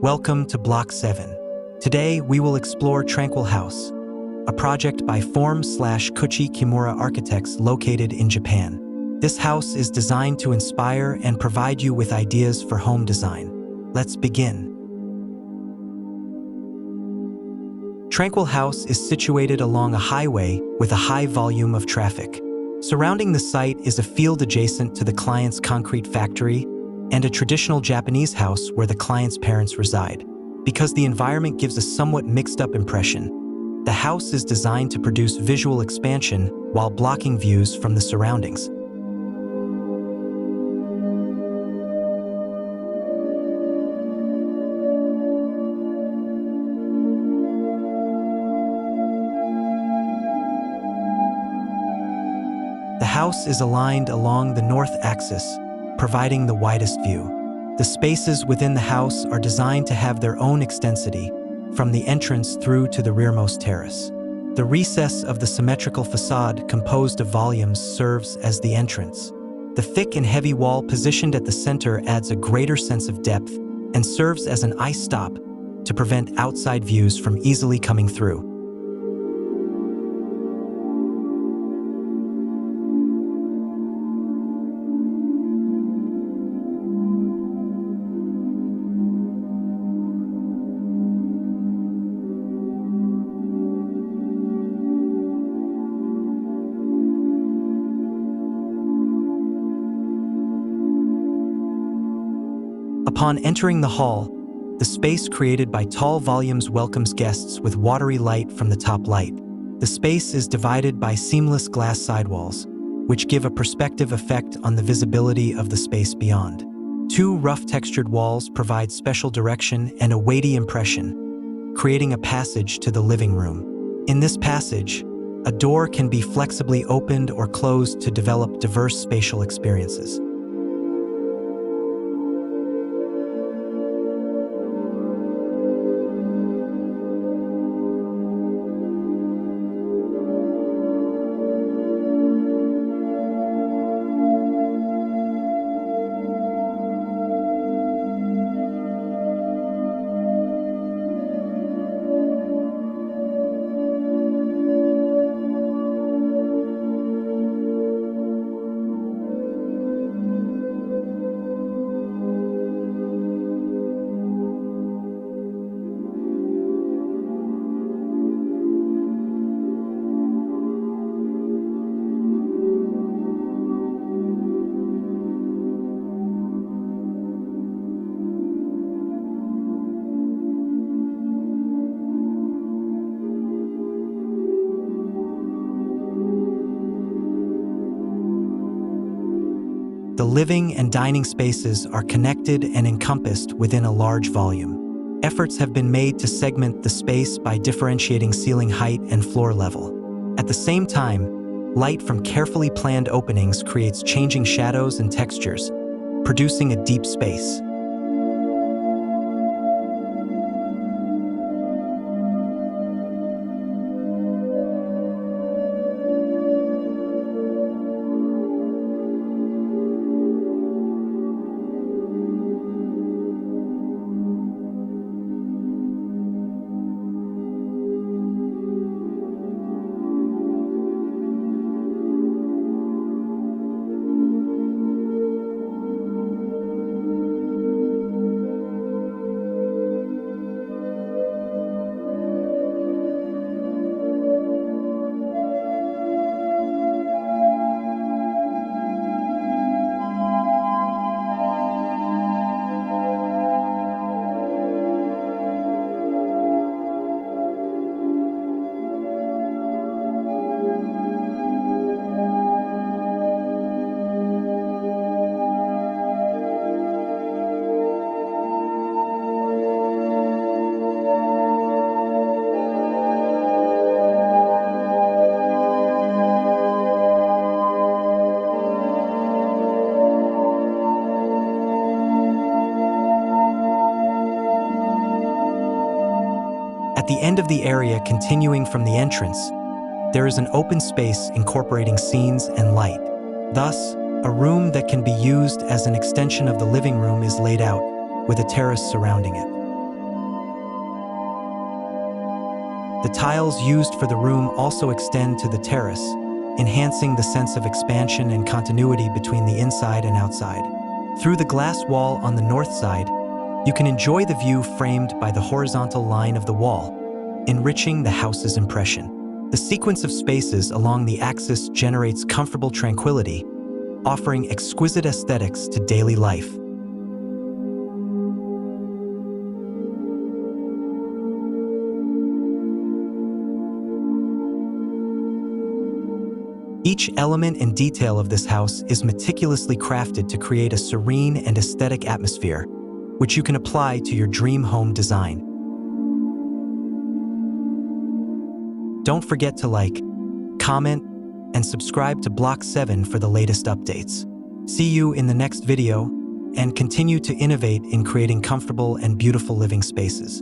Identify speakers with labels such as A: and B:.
A: Welcome to Block 7. Today, we will explore Tranquil House, a project by Kouichi Kimura Architects located in Japan. This house is designed to inspire and provide you with ideas for home design. Let's begin. Tranquil House is situated along a highway with a high volume of traffic. Surrounding the site is a field adjacent to the client's concrete factory and a traditional Japanese house where the client's parents reside. Because the environment gives a somewhat mixed-up impression, the house is designed to produce visual expansion while blocking views from the surroundings. The house is aligned along the north axis, providing the widest view. The spaces within the house are designed to have their own extensity, from the entrance through to the rearmost terrace. The recess of the symmetrical façade composed of volumes serves as the entrance. The thick and heavy wall positioned at the center adds a greater sense of depth and serves as an eye stop to prevent outside views from easily coming through. Upon entering the hall, the space created by tall volumes welcomes guests with watery light from the top light. The space is divided by seamless glass sidewalls, which give a perspective effect on the visibility of the space beyond. Two rough textured walls provide special direction and a weighty impression, creating a passage to the living room. In this passage, a door can be flexibly opened or closed to develop diverse spatial experiences. The living and dining spaces are connected and encompassed within a large volume. Efforts have been made to segment the space by differentiating ceiling height and floor level. At the same time, light from carefully planned openings creates changing shadows and textures, producing a deep space. At the end of the area continuing from the entrance, there is an open space incorporating scenes and light. Thus, a room that can be used as an extension of the living room is laid out, with a terrace surrounding it. The tiles used for the room also extend to the terrace, enhancing the sense of expansion and continuity between the inside and outside. Through the glass wall on the north side, you can enjoy the view framed by the horizontal line of the wall, enriching the house's impression. The sequence of spaces along the axis generates comfortable tranquility, offering exquisite aesthetics to daily life. Each element and detail of this house is meticulously crafted to create a serene and aesthetic atmosphere, which you can apply to your dream home design. Don't forget to like, comment, and subscribe to Block 7 for the latest updates. See you in the next video, and continue to innovate in creating comfortable and beautiful living spaces.